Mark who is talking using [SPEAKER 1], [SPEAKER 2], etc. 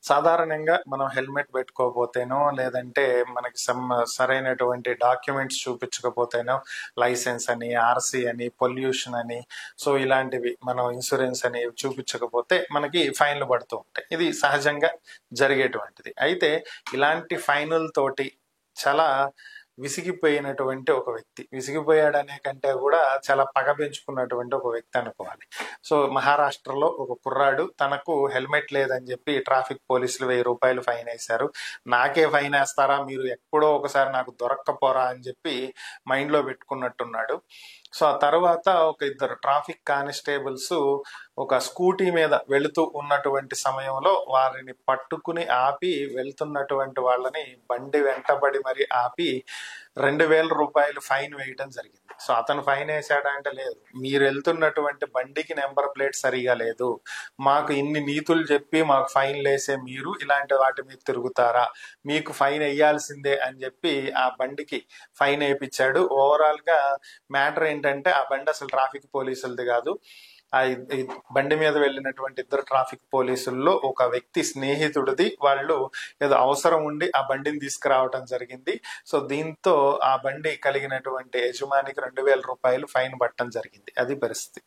[SPEAKER 1] సాధారణంగా మనం హెల్మెట్ పెట్టుకోకపోతేనో, లేదంటే మనకి సరైనటువంటి డాక్యుమెంట్స్ చూపించకపోతేనో, లైసెన్స్ అని, ఆర్సీ అని, పొల్యూషన్ అని, సో ఇలాంటివి మనం ఇన్సూరెన్స్ అని చూపించకపోతే మనకి ఫైన్లు పడుతూ ఉంటాయి. ఇది సహజంగా జరిగేటువంటిది. అయితే ఇలాంటి ఫైనులతోటి చాలా విసిగిపోయినటువంటి ఒక వ్యక్తి, విసిగిపోయాడనే కంటే కూడా చాలా పగ పెంచుకున్నటువంటి ఒక వ్యక్తి అనుకోవాలి. సో మహారాష్ట్రలో ఒక కుర్రాడు తనకు హెల్మెట్ లేదని చెప్పి ట్రాఫిక్ పోలీసులు 1000 రూపాయలు ఫైన్ వేశారు. నాకే ఫైన్ వేస్తారా, మీరు ఎప్పుడో ఒకసారి నాకు దొరక్కపోరా అని చెప్పి మైండ్ లో పెట్టుకున్నట్టున్నాడు. సో ఆ తర్వాత ఒక ఇద్దరు ట్రాఫిక్ కానిస్టేబుల్స్ ఒక స్కూటీ మీద వెళుతూ ఉన్నటువంటి సమయంలో వారిని పట్టుకుని ఆపి, వెళ్తున్నటువంటి వాళ్ళని బండి వెంటబడి మరి ఆపి 2000 రూపాయలు ఫైన్ వేయడం జరిగింది. సో అతను ఫైన్ వేసాడంటే, లేదు, మీరు వెళ్తున్నటువంటి బండికి నెంబర్ ప్లేట్ సరిగా లేదు, మాకు ఇన్ని నీతులు చెప్పి మాకు ఫైన్ వేసే మీరు ఇలాంటి వాటి మీద తిరుగుతారా, మీకు ఫైన్ వేయాల్సిందే అని చెప్పి ఆ బండికి ఫైన్ వేయించాడు. ఓవరాల్ గా మ్యాటర్ ఏంటంటే, ఆ బండి అసలు ట్రాఫిక్ పోలీసులది కాదు. ఈ బండి మీద వెళ్ళినటువంటి ఇద్దరు ట్రాఫిక్ పోలీసుల్లో ఒక వ్యక్తి స్నేహితుడిది. వాళ్ళు ఏదో అవసరం ఉండి ఆ బండిని తీసుకురావడం జరిగింది. సో దీంతో ఆ బండి కలిగినటువంటి యజమానికి 2000 రూపాయలు ఫైన్ పట్టడం జరిగింది. అది పరిస్థితి.